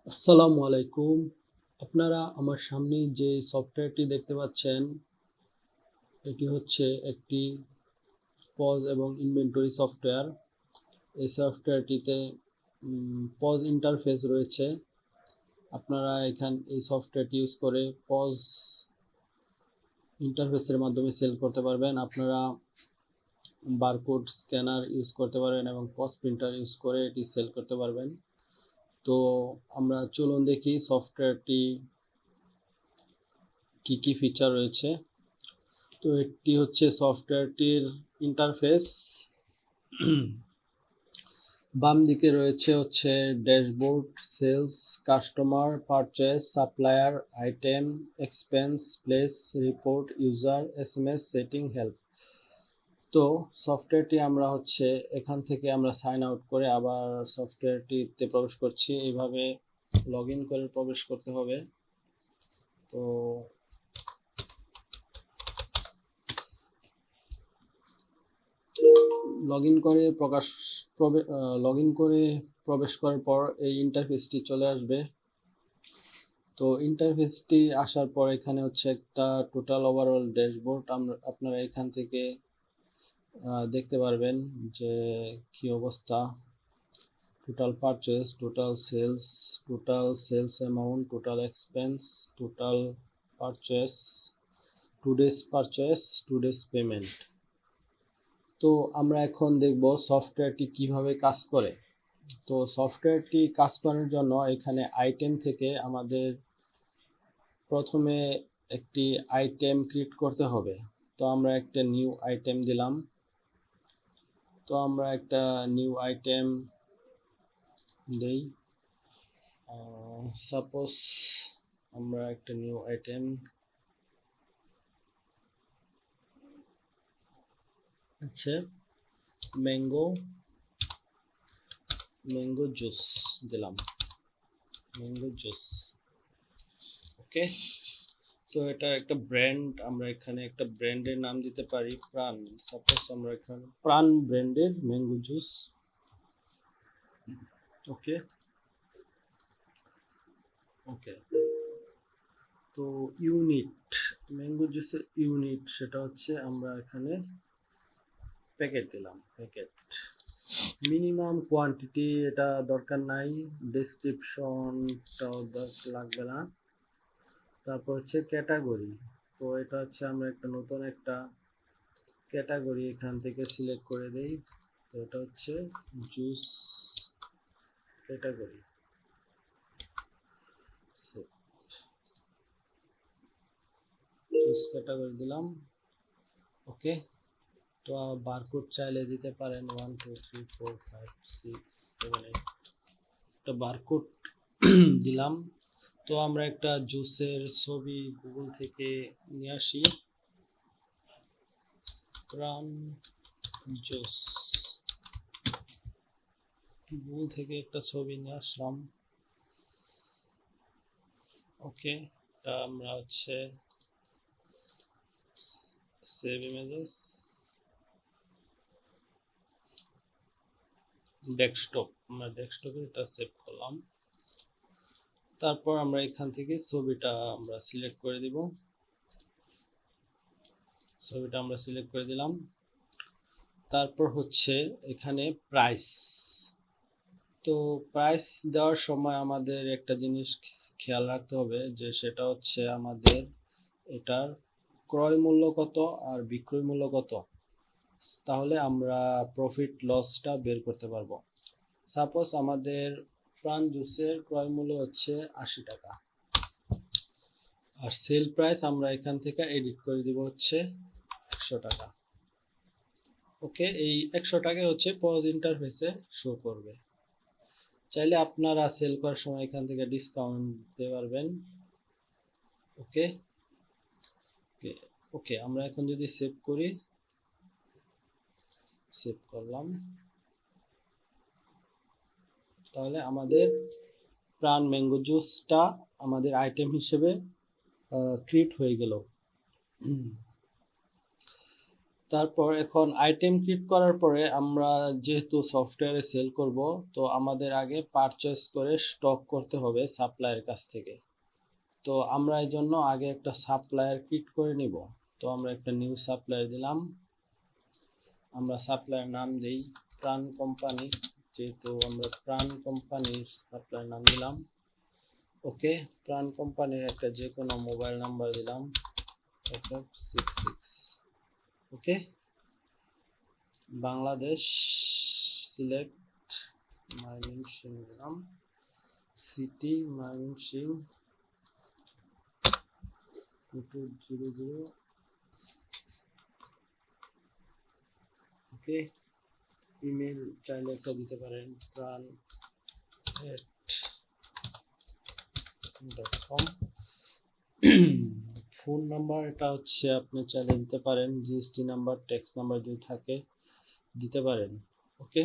আসসালামু আলাইকুম। আপনারা আমার সামনে যে সফটওয়্যারটি দেখতে পাচ্ছেন, এটি হচ্ছে একটি পজ এবং ইনভেন্টরি সফটওয়্যার। এই সফটওয়্যারটিতে পজ ইন্টারফেস রয়েছে। আপনারা এই সফটওয়্যারটি ইউজ করে পজ ইন্টারফেসের মাধ্যমে সেল করতে পারবেন। আপনারা বারকোড স্ক্যানার ইউজ করতে পারেন এবং পজ প্রিন্টার ইউজ করে এটি সেল করতে পারবেন। তো আমরা চলুন দেখি সফটওয়্যারটি কি কি ফিচার রয়েছে। তো এটি হচ্ছে সফটওয়্যারটির ইন্টারফেস। বাম দিকে রয়েছে dashboard, sales, customer, purchase, supplier, item, expense, place, report, user, SMS, setting, help. তো সফটওয়্যারটি এখান থেকে আমরা সাইন আউট করে আবার সফটওয়্যারটিতে প্রবেশ করছি। এইভাবে লগ ইন করে প্রবেশ করতে হবে। তো লগইন করে প্রবেশ করার পর এই ইন্টারফেসটি চলে আসবে। তো ইন্টারফেসটি আসার পর এখানে হচ্ছে একটা টোটাল ওভারঅল ড্যাশবোর্ড। আপনারা এখান থেকে দেখতে পারবেন যে কি অবস্থা। Total purchase, total sales amount, total expense, total purchase, today's payment. তো আমরা এখন দেখব সফটওয়্যারটি কিভাবে কাজ করে। তো সফটওয়্যারটি কাজ করার জন্য এখানে আইটেম থেকে আমাদের প্রথমে একটি আইটেম ক্রিয়েট করতে হবে। তো আমরা একটা নিউ আইটেম দিলাম। তো আমরা একটা নিউ আইটেম দেই। সাপোজ আমরা একটা নিউ আইটেম হচ্ছে ম্যাঙ্গো জুস দিলাম। ম্যাঙ্গো জুস, ওকে। তো এটা একটা ব্র্যান্ড, আমরা এখানে একটা ব্র্যান্ডের নাম দিতে পারি প্রাণ। সাপোজ আমরা এখানে প্রাণ ব্র্যান্ডের ম্যাঙ্গো জুস, ওকে। ওকে, তো ইউনিট, ম্যাঙ্গো জুসের ইউনিট সেটা হচ্ছে আমরা এখানে প্যাকেট দিলাম, প্যাকেট। মিনিমাম কোয়ান্টিটি এটা দরকার নাই, ডেসক্রিপশনটাও লাগবে না। তারপর হচ্ছে ক্যাটাগরি। তো এটা হচ্ছে আমরা নতুন একটা ক্যাটাগরি এখান থেকে সিলেক্ট করে দেই। তো এটা হচ্ছে জুস ক্যাটাগরি, জুস ক্যাটাগরি দিলাম, ওকে। তো বারকোড চাইলে দিতে পারেন 1 2 3 4 5 6 7 8, একটা বারকোড দিলাম। তো আমরা একটা জুসের ছবি গুগল থেকে নিয়ে আসি, প্রাণ জুস, গুগল থেকে একটা ছবি নিয়ে আসলাম, ওকে। এটা আমরা সেভ ইমেজেস, ডেস্কটপ, আমরা ডেস্কটপে এটা সেভ করলাম। তারপর আমরা এখান থেকে ছবিটা আমরা সিলেক্ট করে দিব, ছবিটা আমরা সিলেক্ট করে দিলাম। তারপর হচ্ছে এখানে প্রাইস। তো প্রাইস দেওয়ার সময় আমাদের একটা জিনিস খেয়াল রাখতে হবে, যে সেটা হচ্ছে আমাদের এটার ক্রয় মূল্য কত আর বিক্রয় মূল্য কত, তাহলে আমরা প্রফিট লসটা বের করতে পারবো। সাপোজ আমাদের প্রাণ জুসের ক্রয় মূল্য হচ্ছে 80 টাকা, আর সেল প্রাইস আমরা এখান থেকে এডিট করে দিব হচ্ছে 100 টাকা, ওকে। এই 100 টাকা হচ্ছে পজ ইন্টারফেসে শো করবে। চাইলে আপনারা সেল করার সময় এখান থেকে ডিসকাউন্ট দিতে পারবেন, ওকে। ওকে, ওকে, আমরা এখন যদি সেভ করি, সেভ করলাম, তাহলে আমাদের প্রাণ ম্যাঙ্গো জুসটা আমাদের আইটেম হিসেবে ক্রিয়েট হয়ে গেল। তারপর এখন আইটেম ক্রিয়েট করার পরে আমরা যেহেতু সফটওয়্যারে সেল করব, তো আমাদের আগে পারচেস করে স্টক করতে হবে সাপ্লায়ার কাছ থেকে। তো আমরা এই জন্য আগে একটা সাপ্লায়ার ক্রিয়েট করে নিব। তো আমরা একটা নিউ সাপ্লায়ার দিলাম। আমরা সাপ্লায়ার নাম দেই প্রাণ কোম্পানি, যেহেতু আমরা প্রাণ কোম্পানির সাপ্লায়ার নাম দিলাম। ওকে, প্রাণ কোম্পানির একটা যে কোনো মোবাইল নাম্বার দিলাম, 66। ওকে, বাংলাদেশ সিলেক্ট ময়মনসিংহ দিলাম, সিটি ময়মনসিংহ 2200। ওকে, ইমেল চাইলে একটা দিতে পারেন pran@.com। ফোন নাম্বার এটা হচ্ছে আপনি চাইলে দিতে পারেন, জিএসটি নাম্বার, ট্যাক্স নাম্বার যদি থাকে দিতে পারেন। ওকে,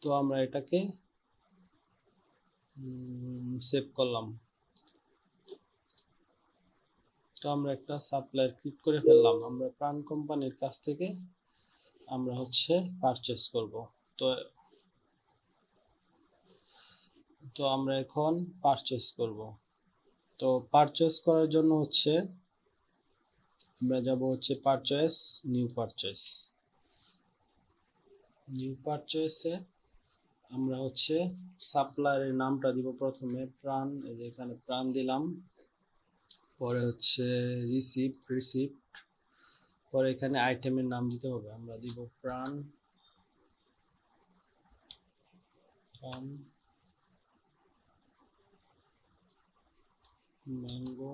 তো আমরা এটাকে সেভ করলাম। তো আমরা একটা সাপ্লায়ার ক্রিয়েট করে ফেললাম। আমরা প্রাণ কোম্পানির কাছ থেকে আমরা হচ্ছে পারচেস করব। তো তো আমরা এখন পারচেস করব। তো পারচেস করার জন্য হচ্ছে আমরা যাব হচ্ছে পারচেস, নিউ পারচেসে আমরা হচ্ছে সাপ্লায়ারের নামটা দিব প্রথমে প্রাণ, এই যে এখানে প্রাণ দিলাম। পরে হচ্ছে রিসিপ্ট, পরে এখানে আইটেমের নাম দিতে হবে। আমরা দিব প্রাণ ম্যাঙ্গো।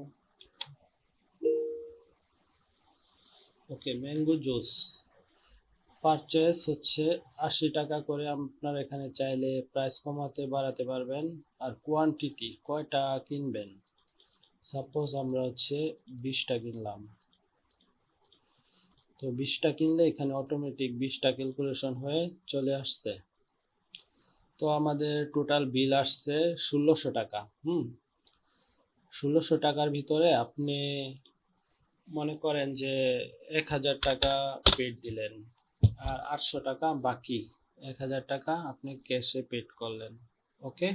ওকে, ম্যাঙ্গো জুস। পারচেস হচ্ছে 80 টাকা করে। আপনার এখানে চাইলে প্রাইস কমাতে বাড়াতে পারবেন। আর কোয়ান্টিটি কয়টা কিনবেন, সাপোজ আমরা হচ্ছে 20টা কিনলাম। তো 20টা কিনলে এখানে অটোমেটিক 20টা ক্যালকুলেশন হয়ে চলে আসছে। তো আমাদের টোটাল বিল আসছে 1600 টাকা। 1600 টাকার ভিতরে আপনি মনে করেন যে 1000 টাকা পেড দিলেন, আর 800 টাকা বাকি। 1000 টাকা আপনি ক্যাশে পেড করলেন। ওকে,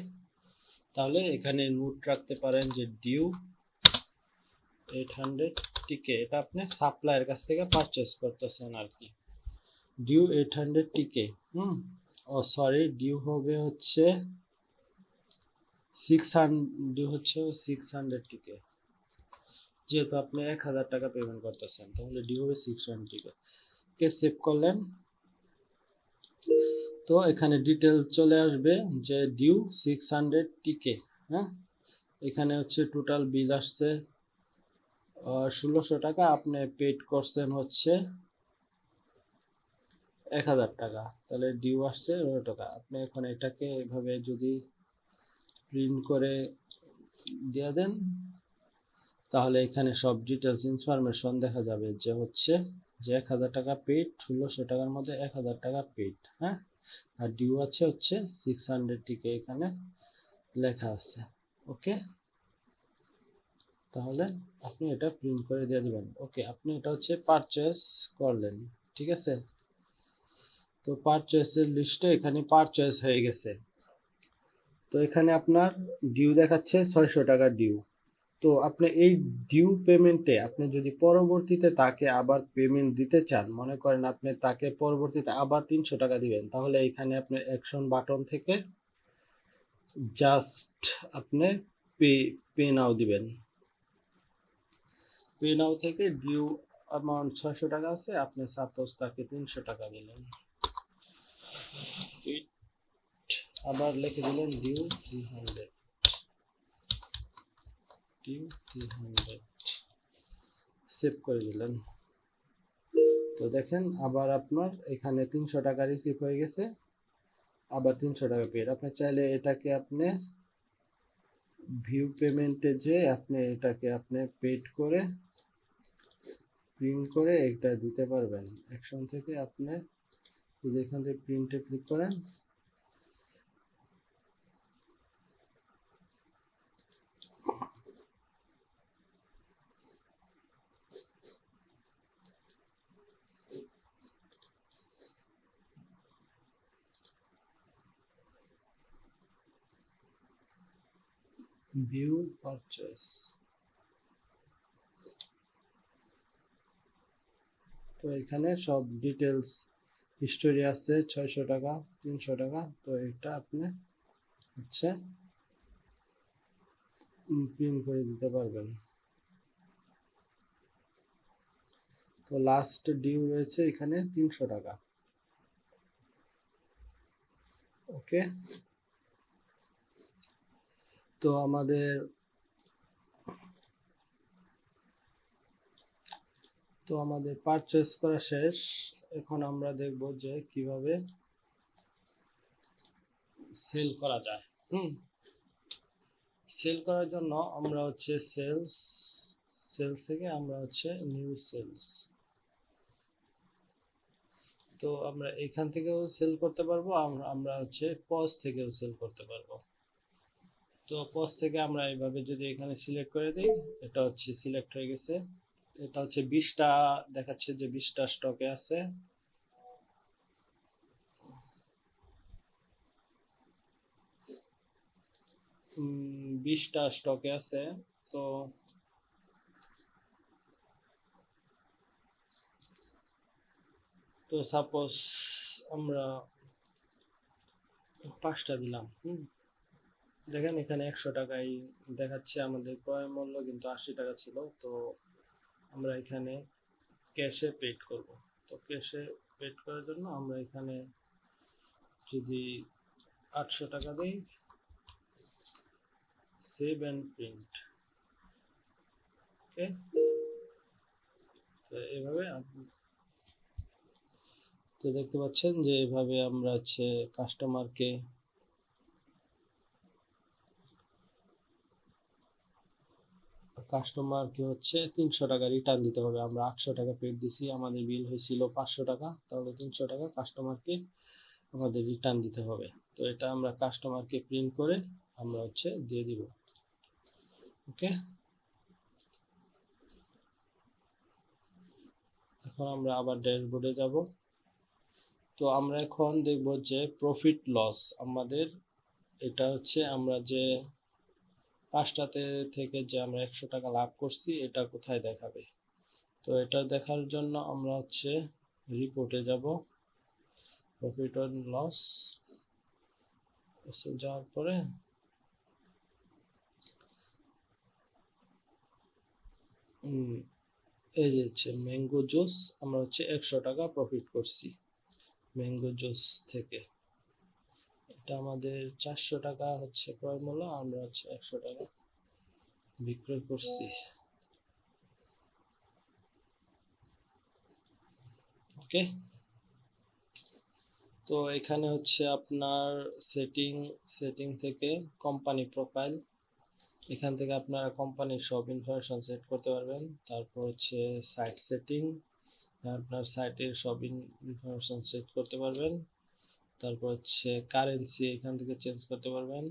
তাহলে এখানে নোট রাখতে পারেন যে ডিউ 800 টিকে। এটা আপনি সাপ্লায়ার কাছ থেকে পারচেস করতেছেন আর কি। ডিউ 800 টিকে। সরি, ডিউ হবে হচ্ছে 600 টিকে। যেহেতু আপনি 1000 টাকা পেমেন্ট করতেছেন, তাহলে ডিউ হবে 600 টিকে। কে সেভ করলেন। তো এখানে ডিটেল চলে আসবে যে ডিউ 600 টিকে। হ্যাঁ, এখানে হচ্ছে টোটাল বিল আসছে 1600 টাকা। আপনি পেড করছেন হচ্ছে 1000 টাকা, তাহলে ডিউ আসছে 1600 টাকা। আপনি এখন এটাকে এভাবে যদি প্রিন্ট করে দিয়ে দেন, তাহলে এখানে সব ডিটেলস ইনফরমেশন দেখা যাবে যে হচ্ছে যে 1000 টাকা পেড, 1600 টাকার মধ্যে 1000 টাকা পেড। হ্যাঁ, আর ডিউ আছে হচ্ছে 600 টিকে, এখানে লেখা আছে। ওকে, তাহলে আপনি এটা প্রিন্ট করে দিয়ে দিবেন। ওকে, আপনি এটা হচ্ছে পারচেস করলেন। ঠিক আছে, তো পারচেসের লিস্টে এখানে পারচেস হয়ে গেছে। তো এখানে আপনার ডিউ দেখাচ্ছে 600 টাকা ডিউ। তো আপনি এই ডিউ পেমেন্টে আপনি যদি পরবর্তীতে তাকে আবার পেমেন্ট দিতে চান, মনে করেন আপনি তাকে পরবর্তীতে আবার 300 টাকা দিবেন, তাহলে এখানে আপনি অ্যাকশন বাটন থেকে জাস্ট আপনি পে পে নাও দিবেন। পে নাও থেকে ডিউ অ্যামাউন্ট 600 টাকা আছে, আপনি সাপোজ তাকে 300 টাকা দিলেন। আবার লিখে দিলেন ডিউ 300, সেভ করে দিলেন। তো দেখেন আবার আপনার এখানে 300 টাকা রিসিভ হয়ে গেছে, আবার 300 টাকা পেড। আপনি চাইলে এটাকে আপনি ভিউ পেমেন্টে যে আপনি এটাকে আপনি পেড করে প্রিন্ট করে এটা দিতে পারবেন। অ্যাকশন থেকে আপনি যদি এখান থেকে প্রিন্টে ক্লিক করেন, ভিউ পারচেস। তো এখানে সব ডিটেলস হিস্টোরি আছে, 600 টাকা, 300 টাকা। তো এটা আপনি হচ্ছে প্রিন্ট করে দিতে পারবেন। তো লাস্ট ডিউ রয়েছে এখানে 300 টাকা। ওকে, তো আমাদের পারচেস করা শেষ। এখন আমরা দেখব যে কিভাবে সেল করা যায়। সেল করার জন্য আমরা হচ্ছে সেলস থেকে আমরা হচ্ছে নিউ সেলস। তো আমরা এখান থেকেও সেল করতে পারবো, আমরা হচ্ছে পজ থেকেও সেল করতে পারবো। তো পজ থেকে আমরা এইভাবে যদি এখানে সিলেক্ট করে দিই, এটা হচ্ছে সিলেক্ট হয়ে গেছে। এটা হচ্ছে 20টা দেখাচ্ছে, যে 20টা স্টকে আছে। 20টা স্টকে আছে। তো সাপোজ আমরা 5টা দিলাম। দেখেন এখানে 100 টাকায় দেখাচ্ছে, আমাদের ক্রয় মূল্য কিন্তু 80 টাকা ছিল। তো আমরা এখানে ক্যাশে পেড করব। তো ক্যাশে পেড করার জন্য আমরা এখানে যদি 800 টাকা দিই, সেভ অ্যান্ড প্রিন্ট। ওকে, তো এভাবে তো দেখতে পাচ্ছেন যে এভাবে আমরা হচ্ছে কাস্টমারকে হচ্ছে 300 টাকা রিটার্ন দিতে হবে। আমরা 800 টাকা পেড দিছি, আমাদের বিল হয়েছিল 500 টাকা, তাহলে 300 টাকা কাস্টমারকে আমাদের রিটার্ন দিতে হবে। তো এটা আমরা কাস্টমারকে প্রিন্ট করে আমরা হচ্ছে দিয়ে দিব। ওকে, এখন আমরা আবার ড্যাশবোর্ডে যাব। তো আমরা এখন দেখব যে প্রফিট লস আমাদের, এটা হচ্ছে আমরা যে 5টাতে থেকে যে আমরা 100 টাকা লাভ করছি, এটা কোথায় দেখাবে। তো এটা দেখার জন্য আমরা হচ্ছে রিপোর্টে যাব। প্রফিট অ্যান্ড লস যাওয়ার পরে এই যে হচ্ছে ম্যাঙ্গো জুস, আমরা হচ্ছে 100 টাকা প্রফিট করছি ম্যাঙ্গো জুস থেকে। এটা আমাদের 400 টাকা হচ্ছে ক্রয় মূল্য, আমরা হচ্ছে 100 টাকা বিক্রয় করছি। ওকে, তো এখানে হচ্ছে আপনার সেটিং থেকে কোম্পানি প্রোফাইল, এখান থেকে আপনারা কোম্পানির সব ইনফরমেশন সেট করতে পারবেন। তারপর হচ্ছে সাইট সেটিং, আপনার সাইটের সব ইনফরমেশন সেট করতে পারবেন। তারপর হচ্ছে কারেন্সি, এখান থেকে চেঞ্জ করতে পারবেন।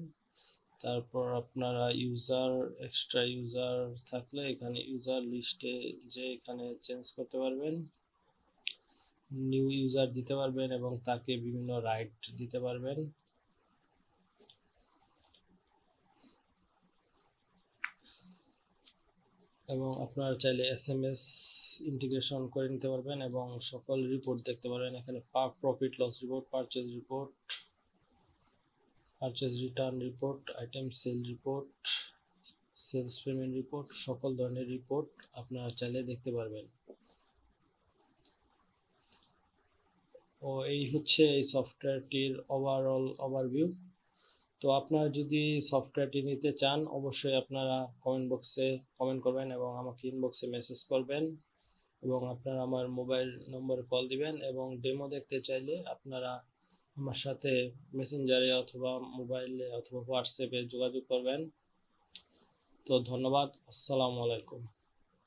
তারপর আপনারা ইউজার, এক্সট্রা ইউজার থাকলে এখানে ইউজার লিস্টে যে এখানে চেঞ্জ করতে পারবেন, নিউ ইউজার দিতে পারবেন এবং তাকে বিভিন্ন রাইট দিতে পারবেন। এবং আপনারা চাইলে এসএমএস ইন্টিগ্রেশন করে নিতে পারবেন এবং সকল রিপোর্ট দেখতে পারবেন। এখানে profit loss report, purchase return report, item sale report, sales payment report, সকল ধরনের রিপোর্ট আপনারা চাইলে দেখতে পারবেন। ও এই হচ্ছে এই সফটওয়্যারটির ওভারঅল ওভারভিউ। তো আপনারা যদি সফটওয়্যারটি নিতে চান, অবশ্যই আপনারা কমেন্ট বক্সে কমেন্ট করবেন এবং আমাকে ইনবক্সে মেসেজ করবেন, এবং আপনারা আমার মোবাইল নম্বরে কল দিবেন। এবং ডেমো দেখতে চাইলে আপনারা আমার সাথে মেসেঞ্জারে অথবা মোবাইলে অথবা হোয়াটসঅ্যাপে যোগাযোগ করবেন। তো ধন্যবাদ, আসসালামু আলাইকুম।